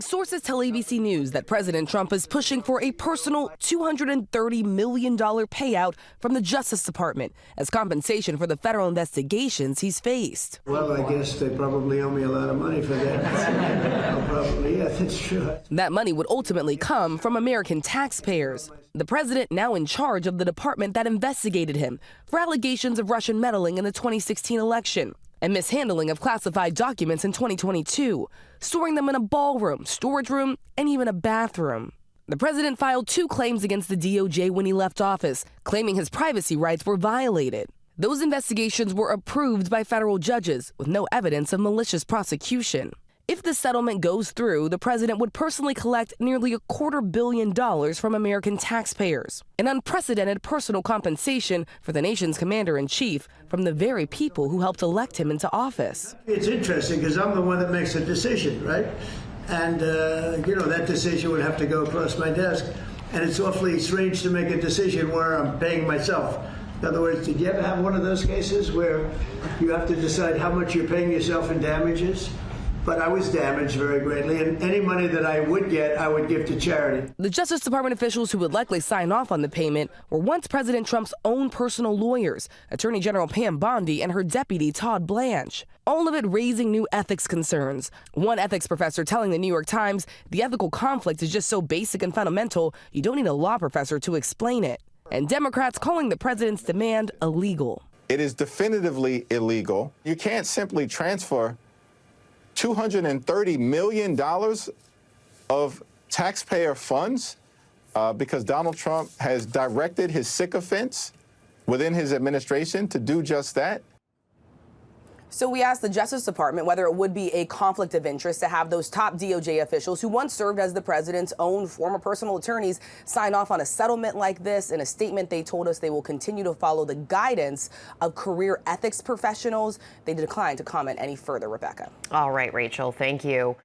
Sources tell ABC News that President Trump is pushing for a personal $230 million payout from the Justice Department as compensation for the federal investigations he's faced. Well, I guess they probably owe me a lot of money for that. Probably, yeah, that's true. That money would ultimately come from American taxpayers. The president now in charge of the department that investigated him for allegations of Russian meddling in the 2016 election and mishandling of classified documents in 2022, storing them in a ballroom, storage room, and even a bathroom. The president filed 2 claims against the DOJ when he left office, claiming his privacy rights were violated. Those investigations were approved by federal judges with no evidence of malicious prosecution. If the settlement goes through, the president would personally collect nearly $250 million from American taxpayers, an unprecedented personal compensation for the nation's commander-in-chief from the very people who helped elect him into office. It's interesting because I'm the one that makes a decision, right? And, that decision would have to go across my desk. And it's awfully strange to make a decision where I'm paying myself. In other words, did you ever have one of those cases where you have to decide how much you're paying yourself in damages? But I was damaged very greatly, and any money that I would get, I would give to charity. The Justice Department officials who would likely sign off on the payment were once President Trump's own personal lawyers, Attorney General Pam Bondi and her deputy Todd Blanche. All of it raising new ethics concerns. One ethics professor telling the New York Times the ethical conflict is just so basic and fundamental, you don't need a law professor to explain it. And Democrats calling the president's demand illegal. It is definitively illegal. You can't simply transfer $230 million of taxpayer funds because Donald Trump has directed his sycophants within his administration to do just that. So we asked the Justice Department whether it would be a conflict of interest to have those top DOJ officials who once served as the president's own former personal attorneys sign off on a settlement like this. In a statement, they told us they will continue to follow the guidance of career ethics professionals. They declined to comment any further, Rebecca. All right, Rachel, thank you.